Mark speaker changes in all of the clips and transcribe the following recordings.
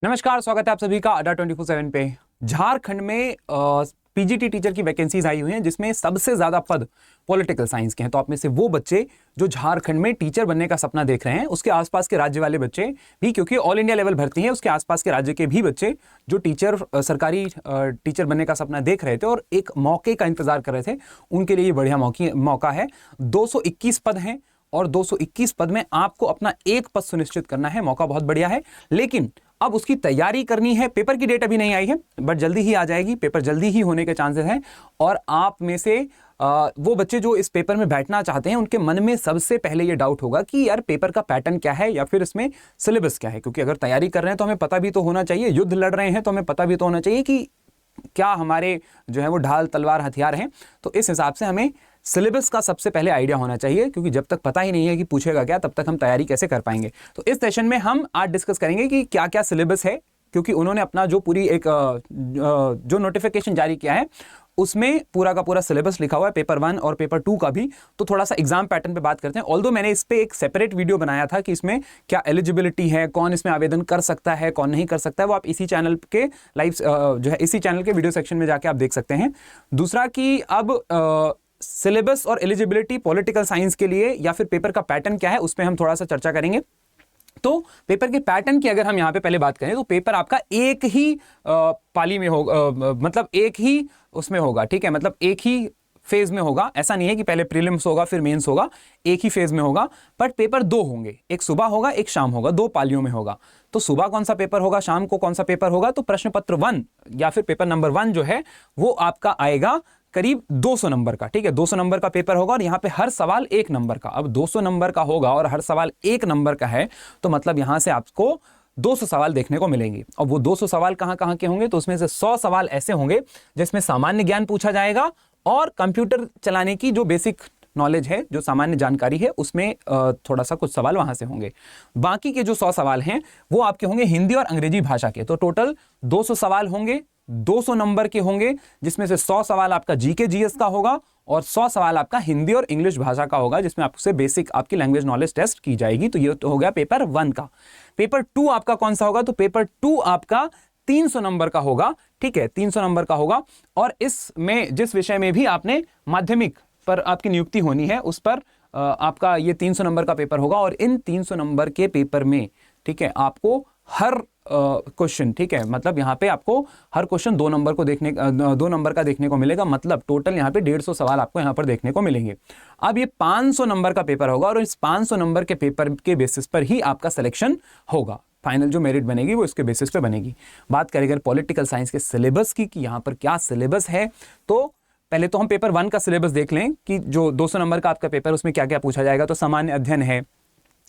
Speaker 1: नमस्कार, स्वागत है आप सभी का अड्डा 24/7 पे। झारखंड में पीजीटी टीचर की वैकेंसीज आई हुई हैं जिसमें सबसे ज्यादा पद पॉलिटिकल साइंस के हैं। तो आप में से वो बच्चे जो झारखंड में टीचर बनने का सपना देख रहे हैं, उसके आसपास के राज्य वाले बच्चे भी, क्योंकि ऑल इंडिया लेवल भर्ती है, उसके आसपास के राज्य के भी बच्चे जो सरकारी टीचर बनने का सपना देख रहे थे और एक मौके का इंतजार कर रहे थे, उनके लिए ये बढ़िया मौका है। 221 पद हैं और 221 पद में आपको अपना एक पद सुनिश्चित करना है। मौका बहुत बढ़िया है, लेकिन अब उसकी तैयारी करनी है। पेपर की डेट अभी नहीं आई है, बट जल्दी ही आ जाएगी। पेपर जल्दी ही होने के चांसेस हैं। और आप में से वो बच्चे जो इस पेपर में बैठना चाहते हैं, उनके मन में सबसे पहले ये डाउट होगा कि यार पेपर का पैटर्न क्या है या फिर इसमें सिलेबस क्या है। क्योंकि अगर तैयारी कर रहे हैं तो हमें पता भी तो होना चाहिए, युद्ध लड़ रहे हैं तो हमें पता भी तो होना चाहिए कि क्या हमारे जो है वो ढाल तलवार हथियार हैं। तो इस हिसाब से हमें सिलेबस का सबसे पहले आइडिया होना चाहिए, क्योंकि जब तक पता ही नहीं है कि पूछेगा क्या, तब तक हम तैयारी कैसे कर पाएंगे। तो इस सेशन में हम आज डिस्कस करेंगे कि क्या क्या सिलेबस है, क्योंकि उन्होंने अपना जो पूरी एक जो नोटिफिकेशन जारी किया है उसमें पूरा का पूरा सिलेबस लिखा हुआ है, पेपर 1 और पेपर 2 का भी। तो थोड़ा सा एग्जाम पैटर्न पे बात करते हैं। ऑल्दो मैंने इस पे एक सेपरेट वीडियो बनाया था कि इसमें क्या एलिजिबिलिटी है, कौन इसमें आवेदन कर सकता है, कौन नहीं कर सकता है, वो आप इसी चैनल के लाइव जो है इसी चैनल के वीडियो सेक्शन में जाके आप देख सकते हैं। दूसरा कि अब सिलेबस और एलिजिबिलिटी पॉलिटिकल साइंस के लिए या फिर पेपर का पैटर्न क्या है, उस पर हम थोड़ा सा चर्चा करेंगे। तो पेपर के पैटर्न की अगर हम यहां पे पहले बात करें तो पेपर आपका एक ही पाली में होगा, मतलब एक ही उसमें होगा, ठीक है, मतलब एक ही फेज में होगा। ऐसा नहीं है कि पहले प्रीलिम्स होगा फिर मेंस होगा, एक ही फेज में होगा। बट पेपर 2 होंगे, एक सुबह होगा एक शाम होगा, 2 पालियों में होगा। तो सुबह कौन सा पेपर होगा, शाम को कौन सा पेपर होगा, तो प्रश्न पत्र 1 या फिर पेपर नंबर 1 जो है वो आपका आएगा करीब 200 नंबर का, ठीक है, 200 नंबर का पेपर होगा। और यहां पे हर सवाल 1 नंबर का। अब 200 नंबर का होगा और हर सवाल 1 नंबर का है, तो मतलब यहां से आपको 200 सवाल देखने को मिलेंगे। और वो 200 सवाल कहां कहां के होंगे, तो उसमें से 100 सवाल ऐसे होंगे जिसमें सामान्य ज्ञान पूछा जाएगा और कंप्यूटर चलाने की जो बेसिक नॉलेज है, जो सामान्य जानकारी है, उसमें थोड़ा सा कुछ सवाल वहां से होंगे। बाकी के जो 100 सवाल हैं वो आपके होंगे हिंदी और अंग्रेजी भाषा के। तो टोटल 200 सवाल होंगे, 200 नंबर के होंगे, जिसमें से 100 सवाल आपका जीके जीएस का होगा और 100 सवाल आपका हिंदी और इंग्लिश भाषा का होगा, जिसमें आपसे बेसिक आपकी लैंग्वेज नॉलेज टेस्ट की जाएगी। तो ये तो हो गया पेपर 1 का। पेपर 2 आपका कौन सा होगा, तो पेपर 2 आपका 300 नंबर का होगा, ठीक है, 300 नंबर का होगा। और इसमें जिस विषय में भी आपने माध्यमिक पर आपकी नियुक्ति होनी है, उस पर आपका ये 300 नंबर का पेपर होगा। और इन 300 नंबर के पेपर में, ठीक है, आपको हर क्वेश्चन, ठीक है, मतलब यहाँ पे आपको हर क्वेश्चन 2 नंबर का देखने को मिलेगा। मतलब टोटल यहाँ पे 150 सवाल आपको यहाँ पर देखने को मिलेंगे। अब ये 500 नंबर का पेपर होगा और इस 500 नंबर के पेपर के बेसिस पर ही आपका सिलेक्शन होगा। फाइनल जो मेरिट बनेगी वो इसके बेसिस पे बनेगी। बात करें अगर पॉलिटिकल साइंस के सिलेबस की कि यहाँ पर क्या सिलेबस है, तो पहले तो हम पेपर 1 का सिलेबस देख लें कि जो 200 नंबर का आपका पेपर, उसमें क्या क्या पूछा जाएगा। तो सामान्य अध्ययन है,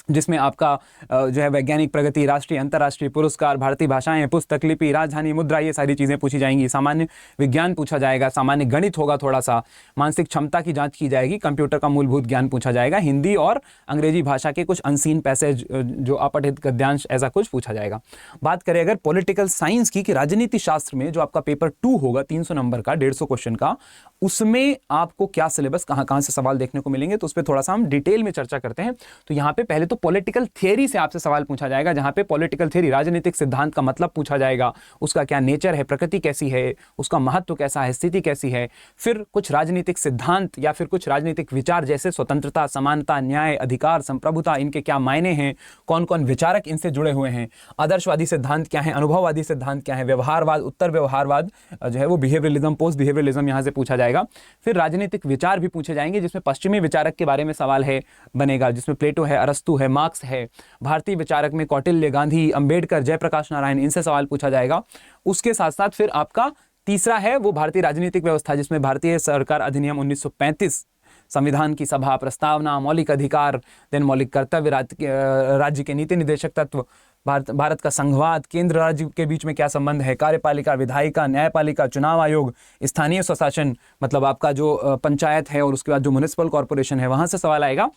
Speaker 1: जिसमें आपका जो है वैज्ञानिक प्रगति, राष्ट्रीय अंतर्राष्ट्रीय पुरस्कार, भारतीय भाषाएं, पुस्तक लिपि, राजधानी मुद्रा, ये सारी चीज़ें पूछी जाएंगी। सामान्य विज्ञान पूछा जाएगा, सामान्य गणित होगा, थोड़ा सा मानसिक क्षमता की जांच की जाएगी, कंप्यूटर का मूलभूत ज्ञान पूछा जाएगा, हिंदी और अंग्रेजी भाषा के कुछ अनसीन पैसेज, जो अपठित गद्यांश, ऐसा कुछ पूछा जाएगा। बात करें अगर पॉलिटिकल साइंस की कि राजनीति शास्त्र में जो आपका पेपर 2 होगा 300 नंबर का, 150 क्वेश्चन का, उसमें आपको क्या सिलेबस, कहाँ कहाँ से सवाल देखने को मिलेंगे, तो उस पर थोड़ा सा हम डिटेल में चर्चा करते हैं। तो यहाँ पे पहले तो पॉलिटिकल थियरी से आपसे सवाल पूछा जाएगा, जहां पे पॉलिटिकल थियरी, राजनीतिक सिद्धांत का मतलब पूछा जाएगा, उसका क्या नेचर है, प्रकृति कैसी है, उसका महत्व कैसा है, स्थिति कैसी है। फिर कुछ राजनीतिक सिद्धांत या फिर कुछ राजनीतिक विचार, जैसे स्वतंत्रता, समानता, न्याय, अधिकार, संप्रभुता, इनके क्या मायने हैं, कौन कौन विचारक इनसे जुड़े हुए हैं, आदर्शवादी सिद्धांत क्या है, अनुभववादी सिद्धांत क्या है, व्यवहारवाद, उत्तर व्यवहारवाद जो है वो बिहेवियरलिज्म, पोस्ट बिहेवियरलिज्म यहाँ से पूछा जाएगा। फिर राजनीतिक विचार भी पूछे जाएंगे, जिसमें पश्चिमी विचारक के बारे में सवाल है बनेगा, जिसमें प्लेटो है, अरस्तु है, मार्क्स है। भारतीय विचारक में कौटिल्य, गांधी, अंबेडकर, जयप्रकाश नारायण, इनसे सवाल पूछा जाएगा। उसके साथ साथ फिर आपका तीसरा है वो भारतीय राजनीतिक व्यवस्था, जिसमें भारतीय सरकार अधिनियम 1935, संविधान की सभा, प्रस्तावना, मौलिक अधिकार, देन मौलिक कर्तव्य, राज्य के नीति निदेशक तत्व, भारत का संघवाद, केंद्र राज्य के बीच में क्या संबंध है, कार्यपालिका, विधायिका, न्यायपालिका, चुनाव आयोग, स्थानीय स्वशासन, मतलब आपका जो पंचायत है, और उसके बाद जो म्युनिसिपल कॉर्पोरेशन है, वहां से सवाल आएगा।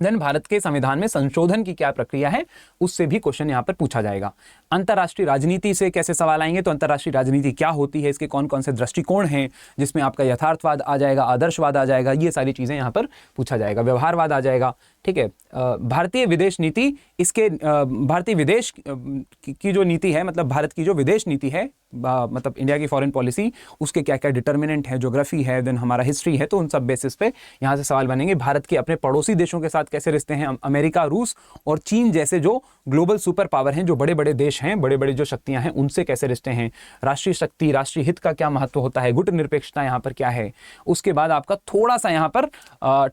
Speaker 1: देन भारत के संविधान में संशोधन की क्या प्रक्रिया है, उससे भी क्वेश्चन यहाँ पर पूछा जाएगा। अंतर्राष्ट्रीय राजनीति से कैसे सवाल आएंगे, तो अंतर्राष्ट्रीय राजनीति क्या होती है, इसके कौन कौन से दृष्टिकोण हैं, जिसमें आपका यथार्थवाद आ जाएगा, आदर्शवाद आ जाएगा, ये सारी चीजें यहाँ पर पूछा जाएगा। व्यवहारवाद आ जाएगा, ठीक है। भारतीय विदेश नीति, इसके भारतीय विदेश की जो नीति है, मतलब भारत की जो विदेश नीति है, मतलब इंडिया की फॉरेन पॉलिसी, उसके क्या क्या डिटर्मिनेंट है, ज्योग्राफी है, देन हमारा हिस्ट्री है, तो उन सब बेसिस पे यहाँ से सवाल बनेंगे। भारत के अपने पड़ोसी देशों के साथ कैसे रिश्ते हैं, अमेरिका, रूस और चीन जैसे जो ग्लोबल सुपर पावर हैं, जो बड़े बड़े देश हैं, बड़े बड़े जो शक्तियां हैं, उनसे कैसे रिश्ते हैं, राष्ट्रीय शक्ति, राष्ट्रीय हित का क्या महत्व होता है, गुट निरपेक्षता यहाँ पर क्या है। उसके बाद आपका थोड़ा सा यहाँ पर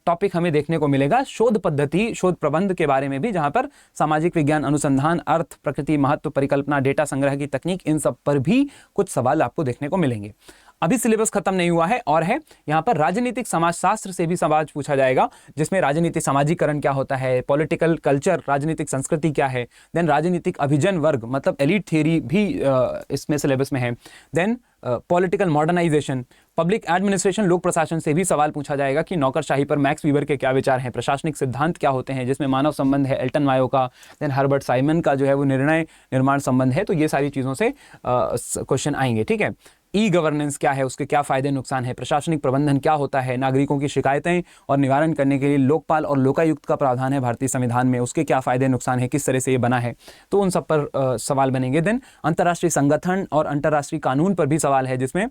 Speaker 1: टॉपिक हमें देखने को मिलेगा शोध पद्धति, शोध प्रबंध के बारे में भी, जहां पर सामाजिक विज्ञान अनुसंधान, अर्थ, प्रकृति, महत्व, परिकल्पना, डेटा संग्रह की तकनीक, इन सब पर भी कुछ सवाल आपको देखने को मिलेंगे। अभी सिलेबस खत्म नहीं हुआ है और है यहाँ पर राजनीतिक समाजशास्त्र से भी सवाल पूछा जाएगा, जिसमें राजनीतिक समाजीकरण क्या होता है, पॉलिटिकल कल्चर, राजनीतिक संस्कृति क्या है, देन राजनीतिक अभिजन वर्ग मतलब एलीट थियरी भी इसमें सिलेबस में है, then political modernisation, public administration, लोक प्रशासन से भी सवाल पूछा जाएगा कि नौकरशाही पर मैक्स वीबर के क्या विचार हैं, प्रशासनिक सिद्धांत क्या होते हैं, जिसमें मानव संबंध है एल्टन मायो का, देन हर्बर्ट साइमन का जो है वो निर्णय निर्माण संबंध है। तो ये सारी चीज़ों से क्वेश्चन आएंगे, ठीक है। ई गवर्नेंस क्या है, उसके क्या फायदे नुकसान है, प्रशासनिक प्रबंधन क्या होता है, नागरिकों की शिकायतें और निवारण करने के लिए लोकपाल और लोकायुक्त का प्रावधान है भारतीय संविधान में, उसके क्या फायदे नुकसान है, किस तरह से ये बना है, तो उन सब पर सवाल बनेंगे। देन अंतर्राष्ट्रीय संगठन और अंतर्राष्ट्रीय कानून पर भी सवाल है, जिसमें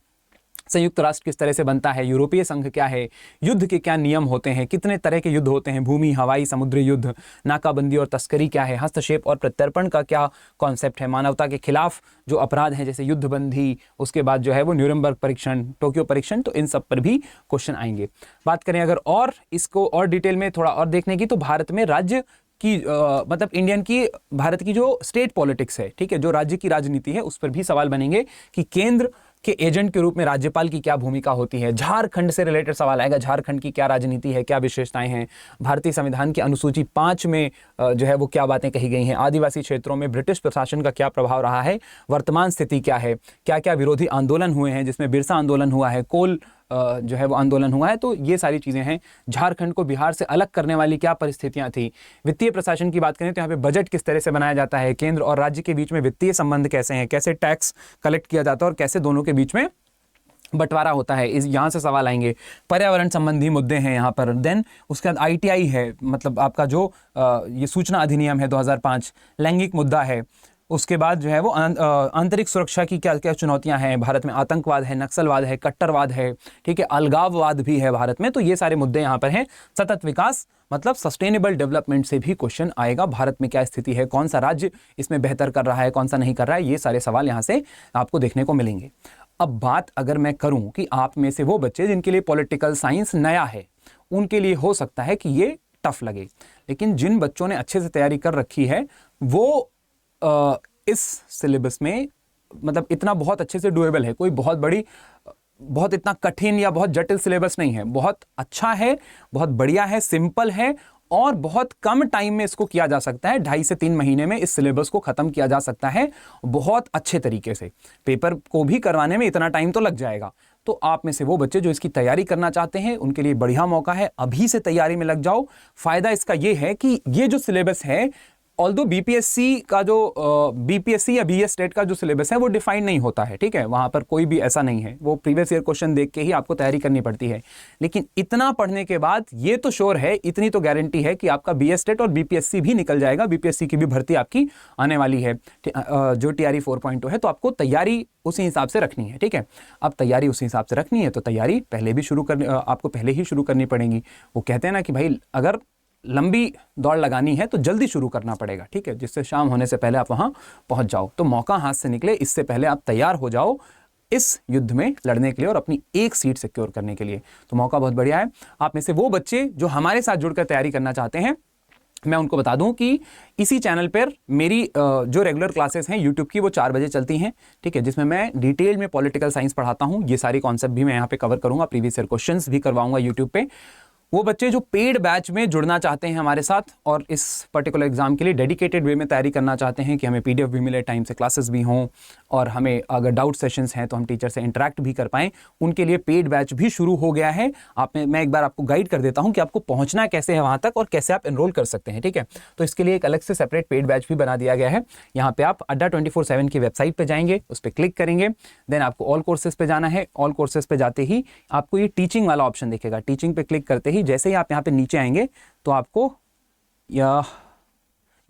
Speaker 1: संयुक्त राष्ट्र किस तरह से बनता है, यूरोपीय संघ क्या है, युद्ध के क्या नियम होते हैं, कितने तरह के युद्ध होते हैं, भूमि, हवाई, समुद्री युद्ध, नाकाबंदी और तस्करी क्या है, हस्तक्षेप और प्रत्यर्पण का क्या कॉन्सेप्ट है, मानवता के खिलाफ जो अपराध हैं जैसे युद्धबंदी, उसके बाद जो है वो न्यूरमबर्ग परीक्षण, टोक्यो परीक्षण, तो इन सब पर भी क्वेश्चन आएंगे। बात करें अगर और इसको और डिटेल में थोड़ा और देखने की, तो भारत में राज्य की मतलब इंडियन की, भारत की जो स्टेट पॉलिटिक्स है, ठीक है, जो राज्य की राजनीति है, उस पर भी सवाल बनेंगे कि केंद्र के एजेंट के रूप में राज्यपाल की क्या भूमिका होती है। झारखंड से रिलेटेड सवाल आएगा, झारखंड की क्या राजनीति है, क्या विशेषताएं हैं, भारतीय संविधान की अनुसूची 5 में जो है वो क्या बातें कही गई हैं, आदिवासी क्षेत्रों में ब्रिटिश प्रशासन का क्या प्रभाव रहा है, वर्तमान स्थिति क्या है, क्या क्या विरोधी आंदोलन हुए हैं, जिसमें बिरसा आंदोलन हुआ है, कोल जो है वो आंदोलन हुआ है, तो ये सारी चीज़ें हैं। झारखंड को बिहार से अलग करने वाली क्या परिस्थितियां थी। वित्तीय प्रशासन की बात करें तो यहाँ पे बजट किस तरह से बनाया जाता है, केंद्र और राज्य के बीच में वित्तीय संबंध कैसे हैं, कैसे टैक्स कलेक्ट किया जाता है और कैसे दोनों के बीच में बंटवारा होता है, इस यहाँ से सवाल आएंगे। पर्यावरण संबंधी मुद्दे हैं यहाँ पर। देन उसके बाद ITI है, मतलब आपका जो ये सूचना अधिनियम है 2005, लैंगिक मुद्दा है। उसके बाद जो है वो आंतरिक सुरक्षा की क्या क्या चुनौतियां हैं भारत में, आतंकवाद है, नक्सलवाद है, कट्टरवाद है, ठीक है, अलगाववाद भी है भारत में, तो ये सारे मुद्दे यहाँ पर हैं। सतत विकास मतलब सस्टेनेबल डेवलपमेंट से भी क्वेश्चन आएगा, भारत में क्या स्थिति है, कौन सा राज्य इसमें बेहतर कर रहा है, कौन सा नहीं कर रहा है, ये सारे सवाल यहाँ से आपको देखने को मिलेंगे। अब बात अगर मैं करूं कि आप में से वो बच्चे जिनके लिए पॉलिटिकल साइंस नया है, उनके लिए हो सकता है कि ये टफ लगे, लेकिन जिन बच्चों ने अच्छे से तैयारी कर रखी है वो इस सिलेबस में मतलब इतना बहुत अच्छे से डुएबल है, कोई बहुत बड़ी, बहुत इतना कठिन या बहुत जटिल सिलेबस नहीं है, बहुत अच्छा है, बहुत बढ़िया है, सिंपल है और बहुत कम टाइम में इसको किया जा सकता है। 2.5 से 3 महीने में इस सिलेबस को खत्म किया जा सकता है बहुत अच्छे तरीके से। पेपर को भी करवाने में इतना टाइम तो लग जाएगा। तो आप में से वो बच्चे जो इसकी तैयारी करना चाहते हैं उनके लिए बढ़िया मौका है, अभी से तैयारी में लग जाओ। फायदा इसका ये है कि ये जो सिलेबस है, ऑल्दो बीपीएससी का जो बीपीएससी या बीएस स्टेट का जो सिलेबस है वो डिफाइन नहीं होता है, ठीक है, वहां पर कोई भी ऐसा नहीं है, वो प्रीवियस ईयर क्वेश्चन देख के ही आपको तैयारी करनी पड़ती है। लेकिन इतना पढ़ने के बाद ये तो श्योर है, इतनी तो गारंटी है कि आपका बीएस स्टेट और बीपीएससी भी निकल जाएगा, बीपीएससी की भी भर्ती आपकी आने वाली है जो TRE 4.0 है, तो आपको तैयारी उसी हिसाब से रखनी है, ठीक है। अब तैयारी उसी हिसाब से रखनी है तो तैयारी पहले भी आपको पहले ही शुरू करनी पड़ेगी। वो कहते हैं ना कि भाई अगर लंबी दौड़ लगानी है तो जल्दी शुरू करना पड़ेगा, ठीक है, जिससे शाम होने से पहले आप वहां पहुंच जाओ। तो मौका हाथ से निकले इससे पहले आप तैयार हो जाओ इस युद्ध में लड़ने के लिए और अपनी एक सीट सिक्योर करने के लिए। तो मौका बहुत बढ़िया है। आप में से वो बच्चे जो हमारे साथ जुड़कर तैयारी करना चाहते हैं, मैं उनको बता दूं कि इसी चैनल पर मेरी जो रेगुलर क्लासेस हैं यूट्यूब की, वो 4 बजे चलती हैं, ठीक है, जिसमें मैं डिटेल में पॉलिटिकल साइंस पढ़ाता हूं। ये सारी कॉन्सेप्ट भी मैं यहाँ पे कवर करूंगा, प्रीवियस ईयर क्वेश्चंस भी करवाऊंगा यूट्यूब पे। वो बच्चे जो पेड बैच में जुड़ना चाहते हैं हमारे साथ और इस पर्टिकुलर एग्जाम के लिए डेडिकेटेड वे में तैयारी करना चाहते हैं कि हमें PDF भी मिले, टाइम से क्लासेस भी हों और हमें अगर डाउट सेशंस हैं तो हम टीचर से इंटरेक्ट भी कर पाएं, उनके लिए पेड बैच भी शुरू हो गया है। मैं एक बार आपको गाइड कर देता हूं कि आपको पहुंचना कैसे है वहां तक और कैसे आप एनरोल कर सकते हैं, ठीक है। तो इसके लिए एक अलग से सेपरेट पेड बैच भी बना दिया गया है। यहाँ पे आप अड्डा 24/7 की वेबसाइट पर जाएंगे, उस पर क्लिक करेंगे, देन आपको ऑल कोर्सेज पे जाना है। ऑल कोर्सेज पे जाते ही आपको ये टीचिंग वाला ऑप्शन दिखेगा, टीचिंग पे क्लिक करते ही जैसे ही आप यहाँ पे नीचे आएंगे तो आपको या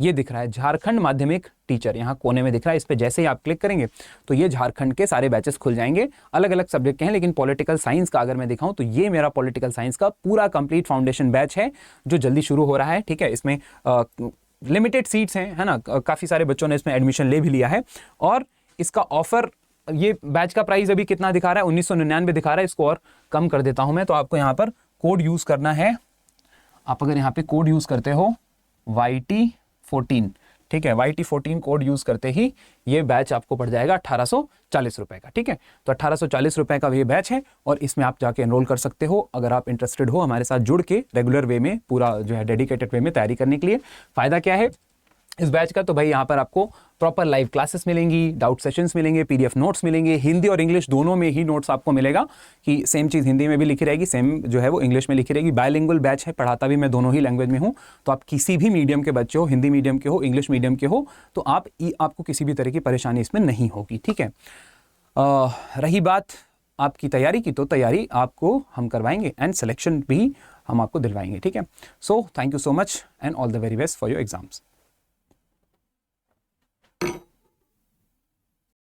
Speaker 1: ये दिख रहा है झारखंड माध्यमिक टीचर, यहाँ कोने में दिख रहा है। इस पे जैसे ही आप क्लिक करेंगे तो ये झारखंड के सारे बैचेस खुल जाएंगे। अलग अलग सब्जेक्ट के हैं, लेकिन पॉलिटिकल साइंस का अगर मैं दिखाऊं तो ये मेरा पॉलिटिकल साइंस का पूरा कंप्लीट फाउंडेशन बैच है जो जल्दी शुरू हो रहा है। ठीक है, इसमें लिमिटेड सीट्स हैं, है ना, काफ़ी सारे बच्चों ने इसमें एडमिशन ले भी लिया है। और इसका ऑफर, ये बैच का प्राइस अभी कितना दिखा रहा है, 1999 दिखा रहा है। इसको और कम कर देता हूं मैं, तो आपको यहाँ पर कोड यूज़ करना है। आप अगर यहाँ पे कोड यूज़ करते हो YT14, ठीक है, YT14 कोड यूज़ करते ही ये बैच आपको पड़ जाएगा 1840 रुपए का। ठीक है, तो 1840 रुपए का ये बैच है और इसमें आप जाके एनरोल कर सकते हो अगर आप इंटरेस्टेड हो हमारे साथ जुड़ के रेगुलर वे में, पूरा जो है डेडिकेटेड वे में तैयारी करने के लिए। फ़ायदा क्या है इस बैच का, तो भाई यहाँ पर आपको प्रॉपर लाइव क्लासेस मिलेंगी, डाउट सेशंस मिलेंगे, PDF नोट्स मिलेंगे, हिंदी और इंग्लिश दोनों में ही नोट्स आपको मिलेगा कि सेम चीज़ हिंदी में भी लिखी रहेगी, सेम जो है वो इंग्लिश में लिखी रहेगी। बायलिंगुअल बैच है, पढ़ाता भी मैं दोनों ही लैंग्वेज में हूँ, तो आप किसी भी मीडियम के बच्चे हो, हिंदी मीडियम के हो, इंग्लिश मीडियम के हो, तो आपको किसी भी तरह की परेशानी इसमें नहीं होगी। ठीक है, रही बात आपकी तैयारी की, तो तैयारी आपको हम करवाएंगे एंड सिलेक्शन भी हम आपको दिलवाएंगे। ठीक है, so thank you so much and all the very best for your exams.